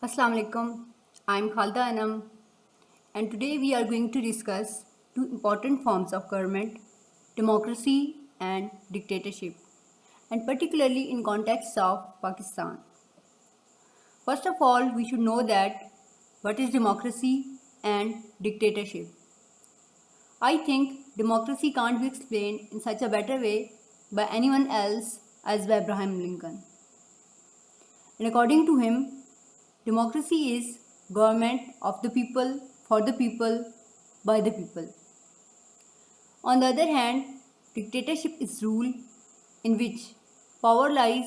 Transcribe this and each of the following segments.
Assalamu alaikum. I'm Khalda Anam, and today we are going to discuss two important forms of government, democracy and dictatorship, and particularly in context of Pakistan. First of all, we should know that what is democracy and dictatorship. I think democracy can't be explained in such a better way by anyone else as by Abraham Lincoln. And according to him, democracy is government of the people, for the people, by the people. On the other hand, dictatorship is rule in which power lies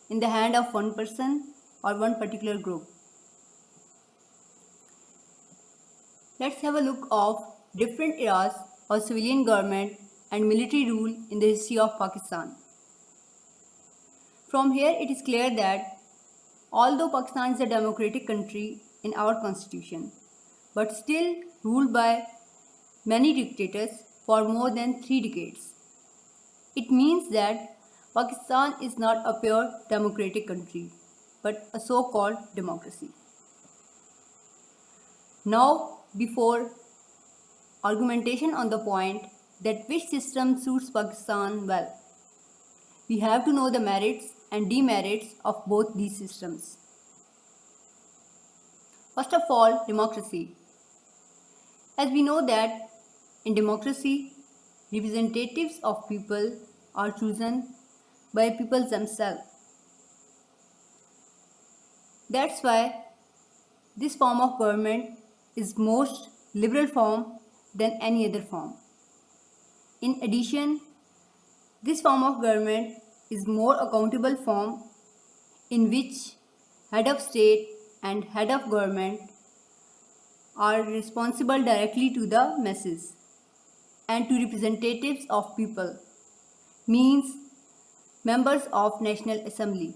in the hand of one person or one particular group. Let's have a look of different eras of civilian government and military rule in the history of Pakistan. From here it is clear that although Pakistan is a democratic country in our constitution, but still ruled by many dictators for more than 3 decades. It means that Pakistan is not a pure democratic country, but a so-called democracy. Now, before argumentation on the point that which system suits Pakistan well, we have to know the merits and demerits of both these systems. First of all, democracy. As we know that in democracy, representatives of people are chosen by people themselves. That's why this form of government is most liberal form than any other form. In addition, this form of government is more accountable form in which head of state and head of government are responsible directly to the masses and to representatives of people, means members of National Assembly.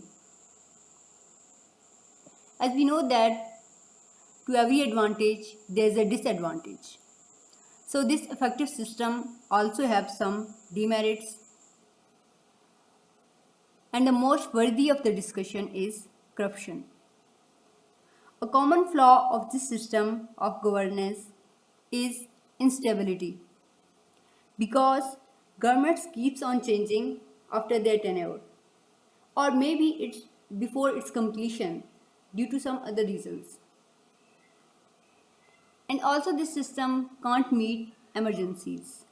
As we know that to every advantage there is a disadvantage. So this effective system also has some demerits, and the most worthy of the discussion is corruption. A common flaw of this system of governance is instability, because governments keeps on changing after their tenure, or maybe it's before its completion due to some other reasons. And also this system can't meet emergencies.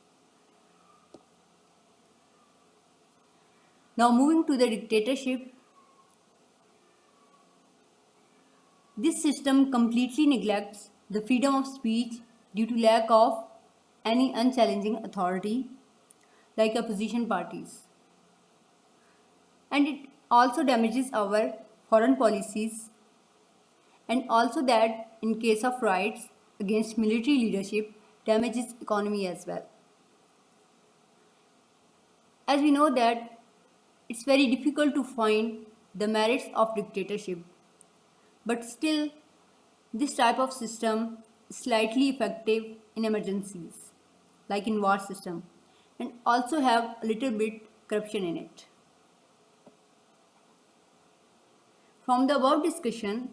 Now moving to the dictatorship, this system completely neglects the freedom of speech due to lack of any unchallenging authority like opposition parties. And it also damages our foreign policies, and also that in case of riots against military leadership damages economy as well. As we know that it's very difficult to find the merits of dictatorship, but still this type of system is slightly effective in emergencies like in war system, and also have a little bit corruption in it. From the above discussion,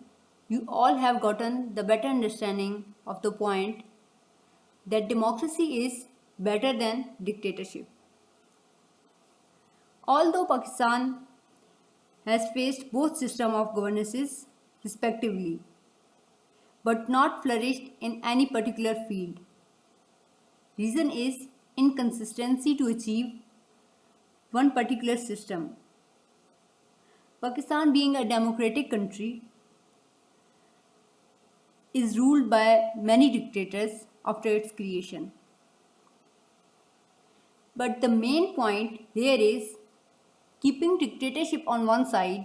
you all have gotten the better understanding of the point that democracy is better than dictatorship. Although Pakistan has faced both systems of governances respectively, but not flourished in any particular field. Reason is inconsistency to achieve one particular system. Pakistan, being a democratic country, is ruled by many dictators after its creation. But the main point here is, keeping dictatorship on one side,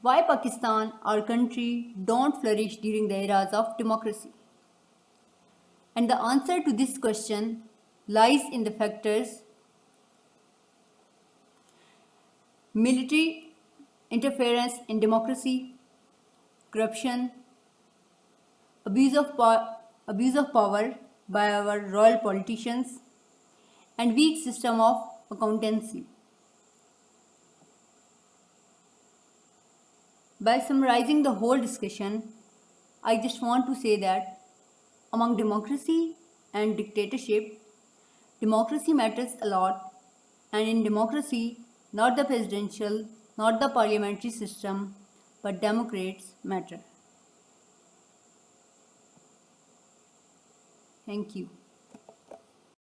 why Pakistan, our country, don't flourish during the eras of democracy? And the answer to this question lies in the factors: military interference in democracy, corruption, abuse of power by our royal politicians, and weak system of accountancy. By summarizing the whole discussion, I just want to say that among democracy and dictatorship, democracy matters a lot, and in democracy, not the presidential, not the parliamentary system, but democrats matter. Thank you.